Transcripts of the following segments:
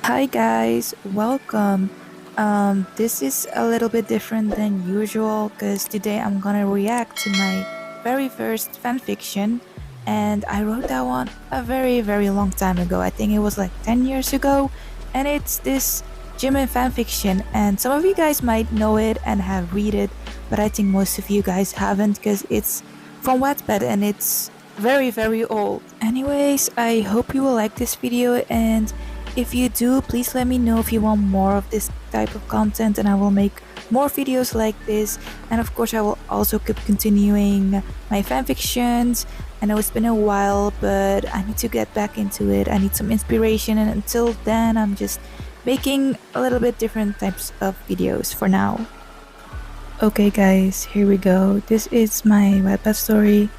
Hi guys, welcome. This is a little bit different than usual because today I'm gonna react to my very first fanfiction, and I wrote that one a very long time ago. I think it was like 10 years ago, and it's this Jimin fanfiction. And some of you guys might know it and have read it, but I think most of you guys haven't because it's from Wattpad and it's very old. Anyways, I hope you will like this video, and if you do, please let me know if you want more of this type of content, and I will make more videos like this. And of course, I will also keep continuing my fanfictions. I know it's been a while, but I need to get back into it. I need some inspiration, and until then, I'm just making a little bit different types of videos for now. Okay, guys, here we go. This is my Wattpad story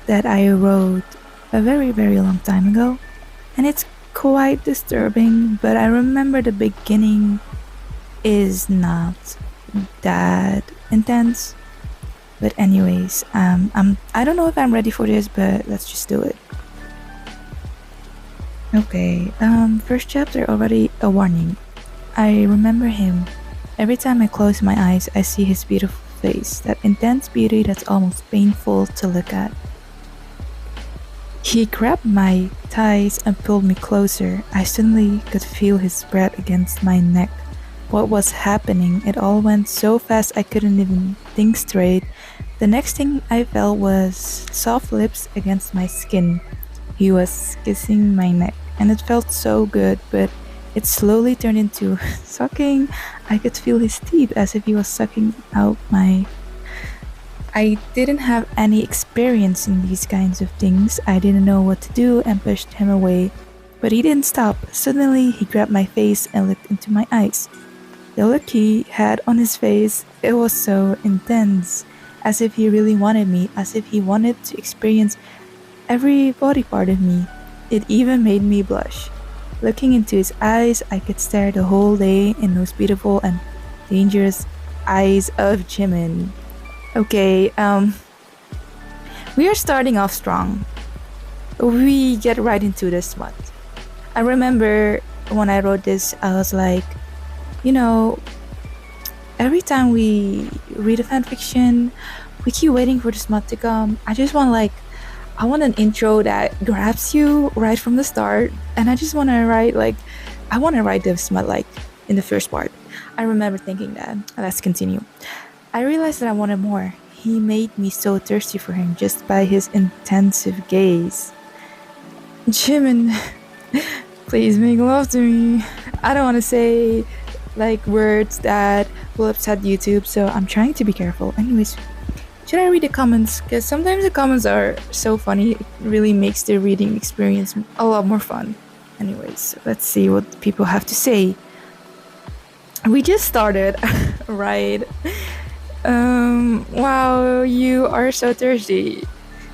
that I wrote a very long time ago, and it's quite disturbing, but I remember the beginning is not that intense. But anyways, I don't know if I'm ready for this, but let's just do it. Okay, first chapter already a warning. I remember him. Every time I close my eyes, I see his beautiful face, that intense beauty that's almost painful to look at. He grabbed my thighs and pulled me closer. I suddenly could feel his breath against my neck. What was happening? It all went so fast I couldn't even think straight. The next thing I felt was soft lips against my skin. He was kissing my neck, and it felt so good, but it slowly turned into sucking. I could feel his teeth as if he was sucking out my. I didn't have any experience in these kinds of things. I didn't know what to do and pushed him away. But he didn't stop. Suddenly, he grabbed my face and looked into my eyes. The look he had on his face, it was so intense, as if he really wanted me, as if he wanted to experience every body part of me. It even made me blush. Looking into his eyes, I could stare the whole day in those beautiful and dangerous eyes of Jimin. Okay, we are starting off strong. We get right into this one. I remember when I wrote this, I was like, every time we read a fanfiction, we keep waiting for the smut to come. I want an intro that grabs you right from the start, and I just want to write the smut like in the first part. I remember thinking that. Let's continue. I realized that I wanted more. He made me so thirsty for him just by his intensive gaze. Jimin, please make love to me. I don't want to say words that will upset YouTube, so I'm trying to be careful. Anyways, should I read the comments? Because sometimes the comments are so funny, it really makes the reading experience a lot more fun. Anyways, let's see what people have to say. We just started, right? Wow, you are so thirsty.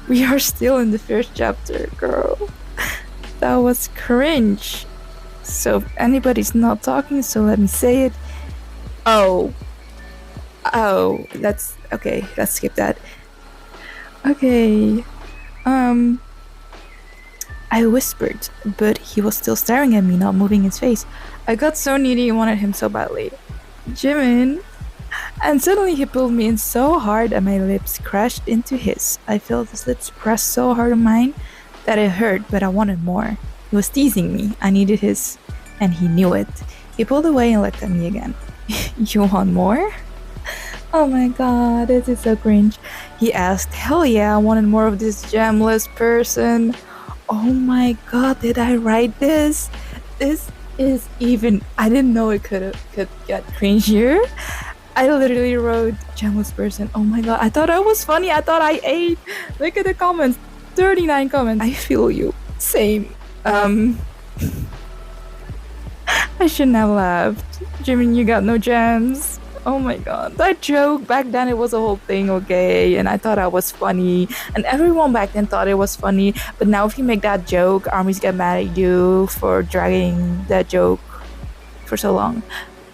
We are still in the first chapter, girl. That was cringe. So if anybody's not talking, so let me say it. Oh, that's okay. Let's skip that. Okay. I whispered, but he was still staring at me, not moving his face. I got so needy and wanted him so badly. Jimin. And suddenly he pulled me in so hard that my lips crashed into his. I felt his lips press so hard on mine that it hurt, but I wanted more. He was teasing me. I needed his, and he knew it. He pulled away and looked at me again. You want more? Oh my god, this is so cringe. He asked. Hell yeah, I wanted more of this gemless person. Oh my god, did I write this? This is even. I didn't know it could get cringier. I literally wrote gemless person. Oh my god, I thought I was funny. I thought I ate. Look at the comments. 39 comments. I feel you. Same. I shouldn't have laughed. Jimin, you got no gems. Oh my god. That joke back then, it was a whole thing, okay? And I thought I was funny. And everyone back then thought it was funny. But now if you make that joke, armies get mad at you for dragging that joke for so long.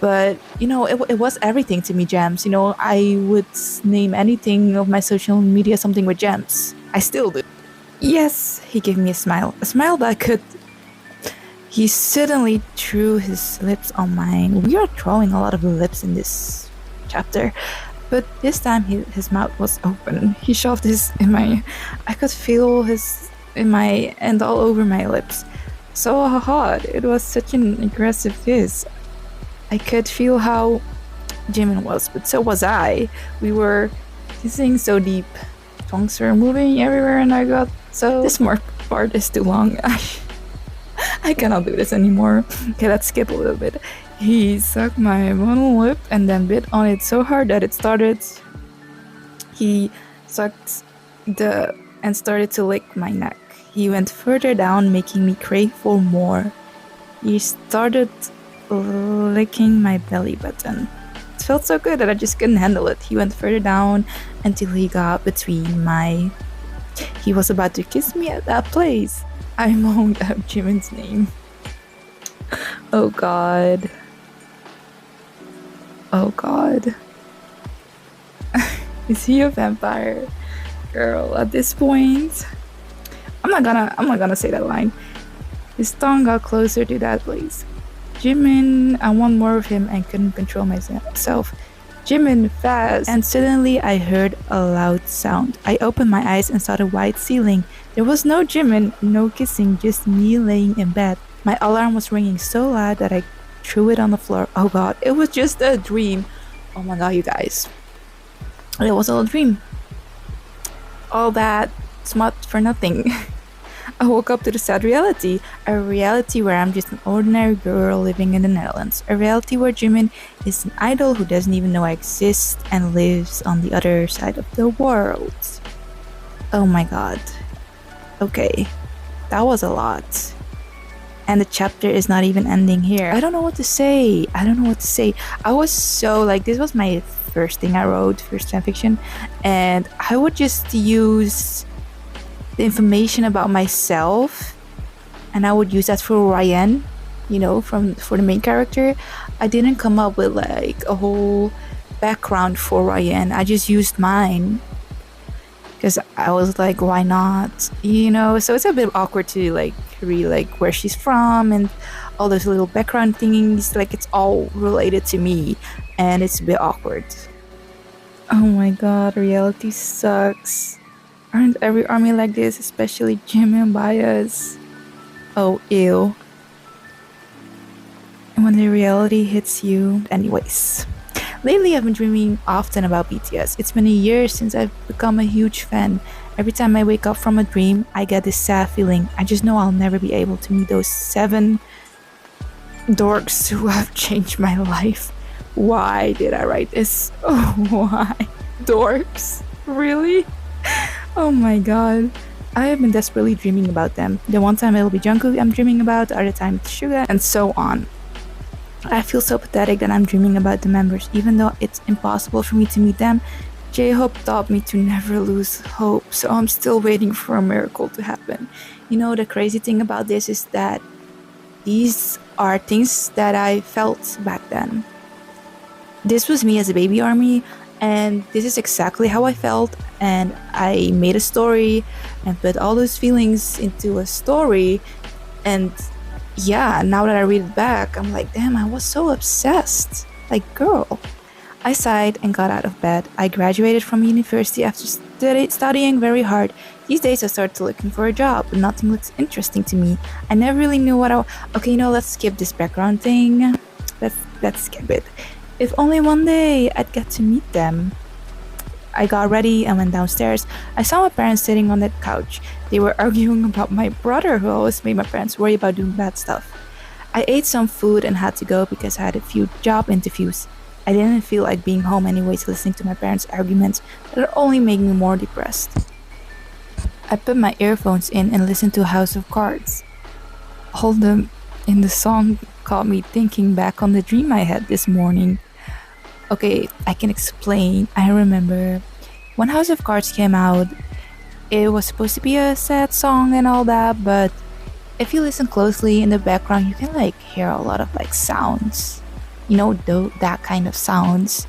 But it was everything to me, gems. I would name anything of my social media something with gems. I still do. Yes, he gave me a smile that could He suddenly threw his lips on mine. We are throwing a lot of lips in this chapter, but this time his mouth was open. He shoved his in my. I could feel his in my and all over my lips. So hot. It was such an aggressive kiss. I could feel how Jimin was, but so was I. We were kissing so deep. Tongues were moving everywhere, and I got so. This more part is too long. I cannot do this anymore. Okay, let's skip a little bit. He sucked my bottom lip and then bit on it so hard that it started. He sucked and started to lick my neck. He went further down, making me crave for more. He started licking my belly button. It felt so good that I just couldn't handle it. He went further down until he got between my. He was about to kiss me at that place. I moaned out Jimin's name. Oh god. Oh god. Is he a vampire? Girl, at this point, I'm not gonna say that line. His tongue got closer to that place. Jimin, I want more of him and couldn't control myself. Jimin, fast! And suddenly I heard a loud sound. I opened my eyes and saw the white ceiling. There was no Jimin, no kissing, just me laying in bed. My alarm was ringing so loud that I threw it on the floor. Oh god, it was just a dream. Oh my god, you guys. It was all a dream. All that smut for nothing. I woke up to the sad reality. A reality where I'm just an ordinary girl living in the Netherlands. A reality where Jimin is an idol who doesn't even know I exist and lives on the other side of the world. Oh my god. Okay. That was a lot. And the chapter is not even ending here. I don't know what to say. I was so this was my first thing I wrote, first fanfiction, and I would just use the information about myself and I would use that for Ryan, for the main character. I didn't come up with a whole background for Ryan. I just used mine because I was like, why not? So it's a bit awkward to read where she's from and all those little background things. It's all related to me and it's a bit awkward. Oh my god, reality sucks. Aren't every army like this, especially Jimin bias? Oh, ew. And when the reality hits you. Anyways. Lately I've been dreaming often about BTS. It's been a year since I've become a huge fan. Every time I wake up from a dream, I get this sad feeling. I just know I'll never be able to meet those 7 dorks who have changed my life. Why did I write this? Oh, why? Dorks? Really? Oh my god. I have been desperately dreaming about them. The one time it'll be Jungkook I'm dreaming about, the other time it's Suga, and so on. I feel so pathetic that I'm dreaming about the members, even though it's impossible for me to meet them. J-Hope taught me to never lose hope, so I'm still waiting for a miracle to happen. The crazy thing about this is that these are things that I felt back then. This was me as a baby army, and this is exactly how I felt, and I made a story and put all those feelings into a story, and yeah, now that I read it back, I'm like, damn, I was so obsessed. Girl. I sighed and got out of bed. I graduated from university after studying very hard. These days I started looking for a job, but nothing looks interesting to me. I never really knew what Okay, let's skip this background thing. Let's skip it. If only one day I'd get to meet them. I got ready and went downstairs. I saw my parents sitting on that couch. They were arguing about my brother, who always made my parents worry about doing bad stuff. I ate some food and had to go because I had a few job interviews. I didn't feel like being home anyways, listening to my parents' arguments that only made me more depressed. I put my earphones in and listened to House of Cards. All the in the song got me thinking back on the dream I had this morning. Okay, I can explain. I remember when House of Cards came out, it was supposed to be a sad song and all that, but if you listen closely in the background, you can hear a lot of sounds. That kind of sounds.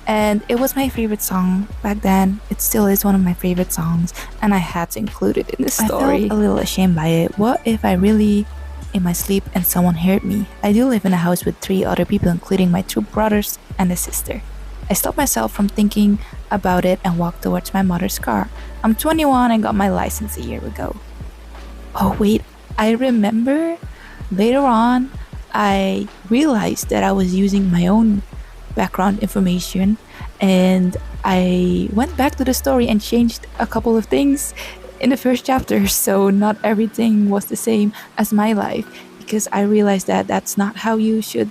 And it was my favorite song back then. It still is one of my favorite songs, and I had to include it in the story. I felt a little ashamed by it. What if I really in my sleep and someone heard me. I do live in a house with 3 other people, including my 2 brothers and a sister. I stopped myself from thinking about it and walked towards my mother's car. I'm 21 and got my license a year ago. Oh, wait, I remember later on I realized that I was using my own background information, and I went back to the story and changed a couple of things in the first chapter, so not everything was the same as my life, because I realized that that's not how you should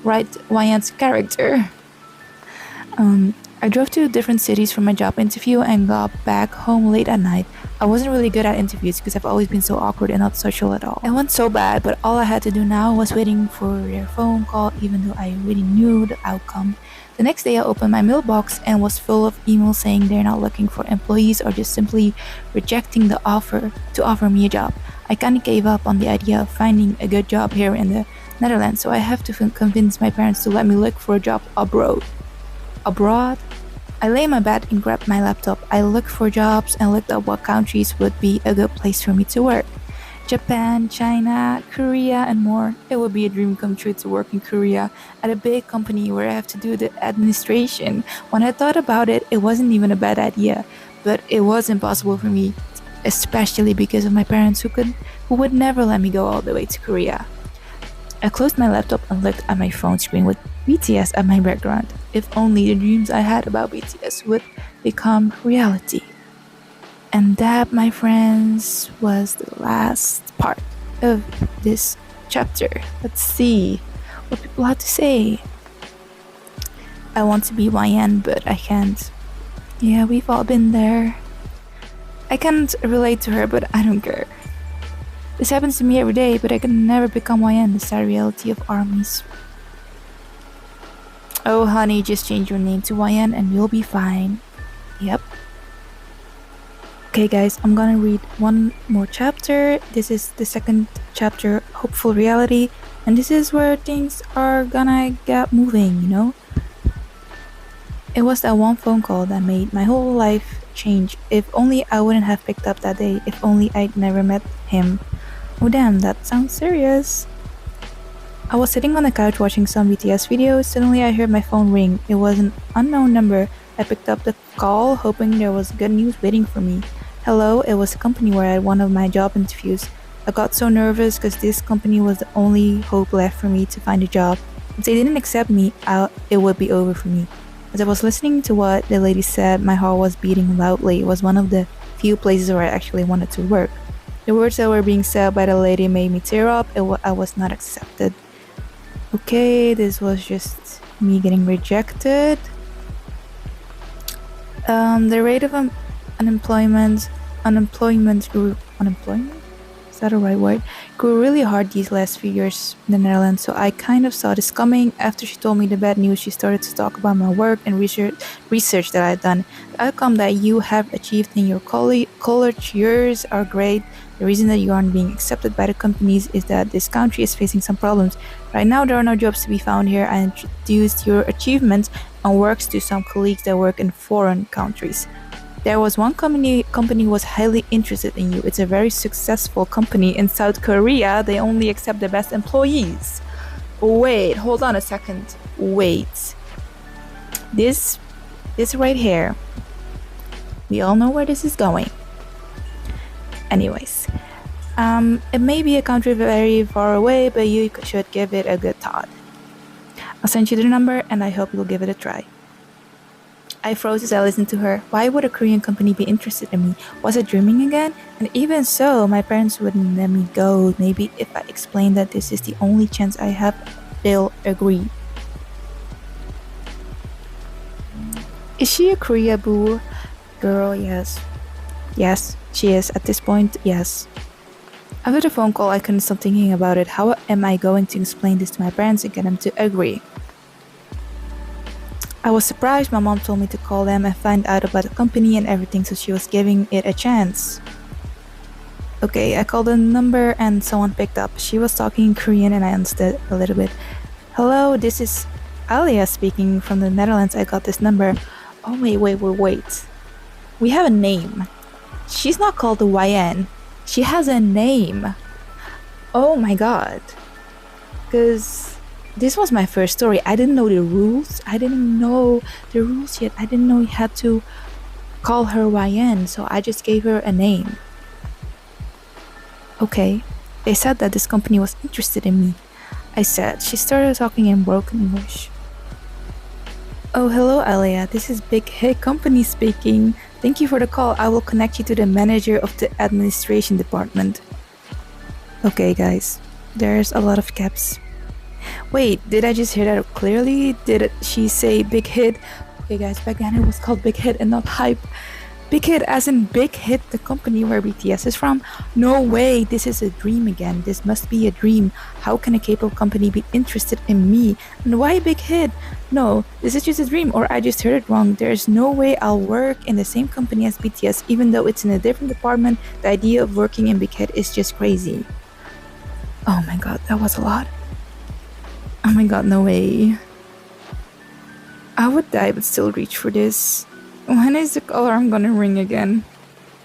write YN's character. I drove to different cities for my job interview and got back home late at night. I wasn't really good at interviews because I've always been so awkward and not social at all. It went so bad, but all I had to do now was waiting for their phone call, even though I already knew the outcome. The next day I opened my mailbox and was full of emails saying they're not looking for employees or just simply rejecting the offer to offer me a job. I kinda gave up on the idea of finding a good job here in the Netherlands, so I have to convince my parents to let me look for a job abroad. Abroad? I lay in my bed and grabbed my laptop. I looked for jobs and looked up what countries would be a good place for me to work. Japan, China, Korea, and more. It would be a dream come true to work in Korea at a big company where I have to do the administration. When I thought about it, it wasn't even a bad idea, but it was impossible for me, especially because of my parents who would never let me go all the way to Korea. I closed my laptop and looked at my phone screen with BTS at my background. If only the dreams I had about BTS would become reality. And that, my friends, was the last part of this chapter. Let's see what people had to say. I want to be YN, but I can't. Yeah, we've all been there. I can't relate to her, but I don't care. This happens to me every day, but I can never become YN. The sad reality of armies. Oh, honey, just change your name to YN and you'll be fine. Yep. Okay, guys, I'm gonna read one more chapter. This is the second chapter, Hopeful Reality, and this is where things are gonna get moving, you know? It was that one phone call that made my whole life change. If only I wouldn't have picked up that day. If only I'd never met him. Oh damn, that sounds serious. I was sitting on the couch watching some BTS videos. Suddenly I heard my phone ring. It was an unknown number. I picked up the call, hoping there was good news waiting for me. Hello, it was a company where I had one of my job interviews. I got so nervous because this company was the only hope left for me to find a job. If they didn't accept me, it would be over for me. As I was listening to what the lady said, my heart was beating loudly. It was one of the few places where I actually wanted to work. The words that were being said by the lady made me tear up. I was not accepted. Okay, this was just me getting rejected. The rate of unemployment grew. Unemployment? Is that a right word? Grew really hard these last few years in the Netherlands, so I kind of saw this coming. After she told me the bad news, she started to talk about my work and research that I'd done. The outcome that you have achieved in your college years are great. The reason that you aren't being accepted by the companies is that this country is facing some problems. Right now, there are no jobs to be found here. I introduced your achievements and works to some colleagues that work in foreign countries. There was one company was highly interested in you. It's a very successful company in South Korea. They only accept the best employees. Wait, hold on a second. Wait. This right here. We all know where this is going. Anyways, it may be a country very far away, but you should give it a good thought. I'll send you the number and I hope you'll give it a try. I froze as I listened to her. Why would a Korean company be interested in me? Was I dreaming again? And even so, my parents wouldn't let me go. Maybe if I explained that this is the only chance I have, they'll agree. Is she a Korea boo? Girl, yes. Yes, she is. At this point, yes. After the phone call, I couldn't stop thinking about it. How am I going to explain this to my parents and get them to agree? I was surprised. My mom told me to call them and find out about the company and everything, so she was giving it a chance. Okay, I called the number and someone picked up. She was talking in Korean and I understood a little bit. Hello, this is Alia speaking from the Netherlands. I got this number. Oh, wait. We have a name. She's not called the YN. She has a name. Oh my god. Because this was my first story. I didn't know the rules. I didn't know the rules yet. I didn't know you had to call her YN, so I just gave her a name. Okay. They said that this company was interested in me. I said. She started talking in broken English. Oh, hello, Alia. This is Big Hit Company speaking. Thank you for the call. I will connect you to the manager of the administration department. Okay, guys. There's a lot of caps. Wait, did I just hear that clearly? Did she say Big Hit? Okay, guys, back then it was called Big Hit and not Hype. Big Hit as in Big Hit, the company where BTS is from? No way, this is a dream again. This must be a dream. How can a K-pop company be interested in me? And why Big Hit? No, this is just a dream, or I just heard it wrong. There's no way I'll work in the same company as BTS, even though it's in a different department. The idea of working in Big Hit is just crazy. Oh my god, that was a lot. Oh my god, no way. I would die but still reach for this. When is the alarm gonna ring again?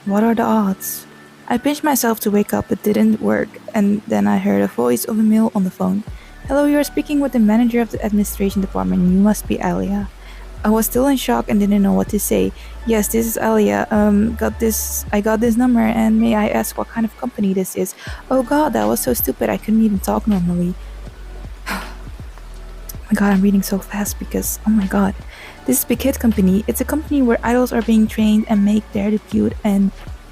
What are the odds? I pinched myself to wake up but didn't work, and then I heard a voice of a male on the phone. Hello, you are speaking with the manager of the administration department. You must be Alia. I was still in shock and didn't know what to say. Yes, this is Alia. I got this number, and may I ask what kind of company this is? Oh god, that was so stupid. I couldn't even talk normally. Oh my god, I'm reading so fast because, oh my god. This is Big Hit Company. It's a company where idols are being trained and make their debut, and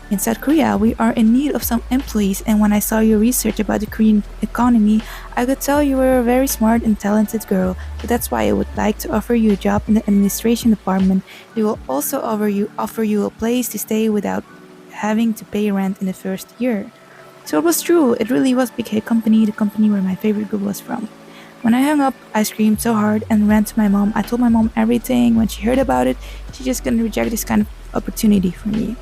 in South Korea, we are in need of some employees, and when I saw your research about the Korean economy, I could tell you were a very smart and talented girl, so that's why I would like to offer you a job in the administration department. They will also offer you a place to stay without having to pay rent in the first year. So it was true, it really was Big Hit Company, the company where my favorite group was from. When I hung up, I screamed so hard and ran to my mom. I told my mom everything. When she heard about it, she just couldn't reject this kind of opportunity for me.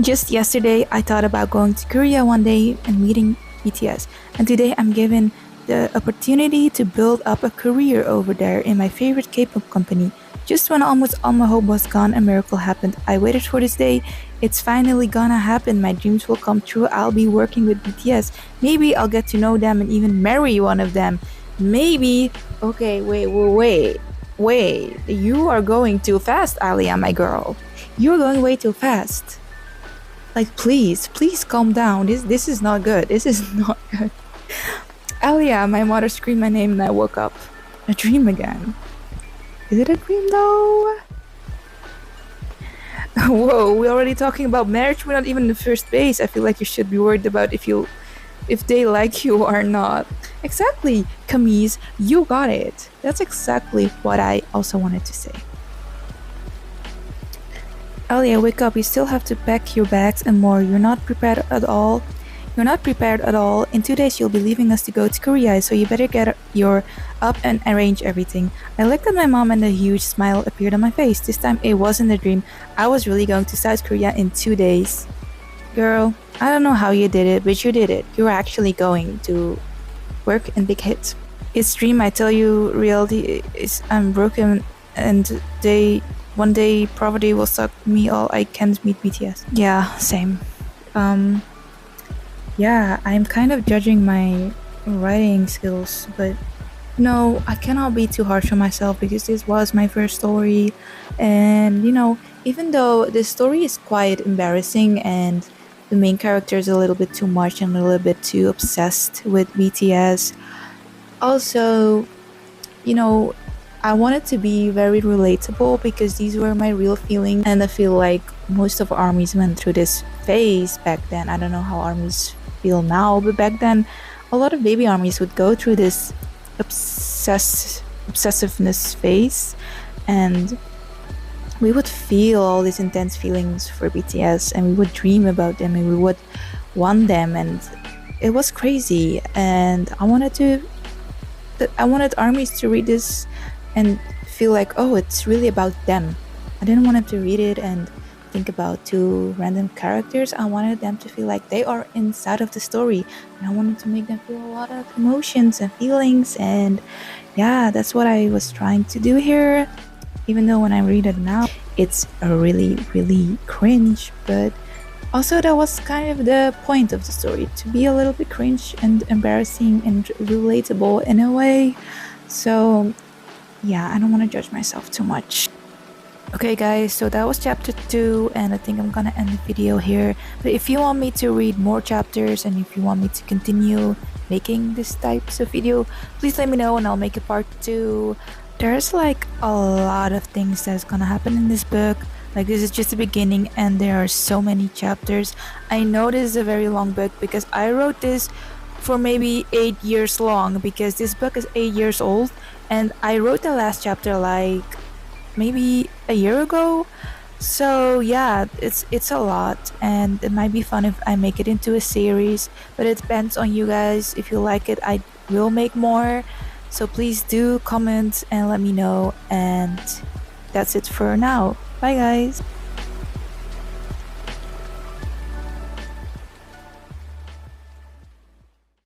Just yesterday, I thought about going to Korea one day and meeting BTS. And today, I'm given the opportunity to build up a career over there in my favorite K-pop company. Just when almost all my hope was gone, a miracle happened. I waited for this day. It's finally gonna happen. My dreams will come true. I'll be working with BTS. Maybe I'll get to know them and even marry one of them. Maybe. Okay, wait. You are going too fast, Alia, my girl. You're going way too fast. Like, please calm down. This is not good. This is not good. Alia, my mother screamed my name and I woke up. A dream again. Is it a dream though? Whoa, we're already talking about marriage. We're not even in the first base. I feel like you should be worried about if they like you or not. Exactly, Camise, you got it. That's exactly what I also wanted to say. Alia, wake up. You still have to pack your bags and more. You're not prepared at all. In 2 days, you'll be leaving us to go to Korea, so you better get your up and arrange everything. I looked at my mom and a huge smile appeared on my face. This time, it wasn't a dream. I was really going to South Korea in 2 days. Girl, I don't know how you did it, but you did it. You were actually going to work in Big Hit. It's dream, I tell you, reality is I'm broken, and one day poverty will suck me all. I can't meet BTS. Yeah, same. Yeah, I'm kind of judging my writing skills, but no, I cannot be too harsh on myself because this was my first story. And, even though the story is quite embarrassing and the main character is a little bit too much and a little bit too obsessed with BTS, also, I wanted to be very relatable because these were my real feelings, and I feel like most of armies went through this phase back then. I don't know how armies feel now, but back then a lot of baby armies would go through this obsessiveness phase, and we would feel all these intense feelings for BTS, and we would dream about them and we would want them, and it was crazy. And I wanted armies to read this and feel like, oh, it's really about them. I didn't want them to read it and think about two random characters. I wanted them to feel like they are inside of the story, and I wanted to make them feel a lot of emotions and feelings. And yeah, that's what I was trying to do here, even though when I read it now it's a really cringe. But Also, that was kind of the point of the story, to be a little bit cringe and embarrassing and relatable in a way. So, yeah, I don't want to judge myself too much. Okay, guys, so that was chapter 2, and I think I'm gonna end the video here. But if you want me to read more chapters and if you want me to continue making this types of video, please let me know and I'll make a part 2. There's like a lot of things that's gonna happen in this book. Like, this is just the beginning, and there are so many chapters. I know this is a very long book because I wrote this for maybe 8 years long, because this book is 8 years old, and I wrote the last chapter like maybe a year ago. So yeah, it's a lot, and it might be fun if I make it into a series, but it depends on you guys. If you like it, I will make more. So please do comment and let me know, and that's it for now. Bye guys.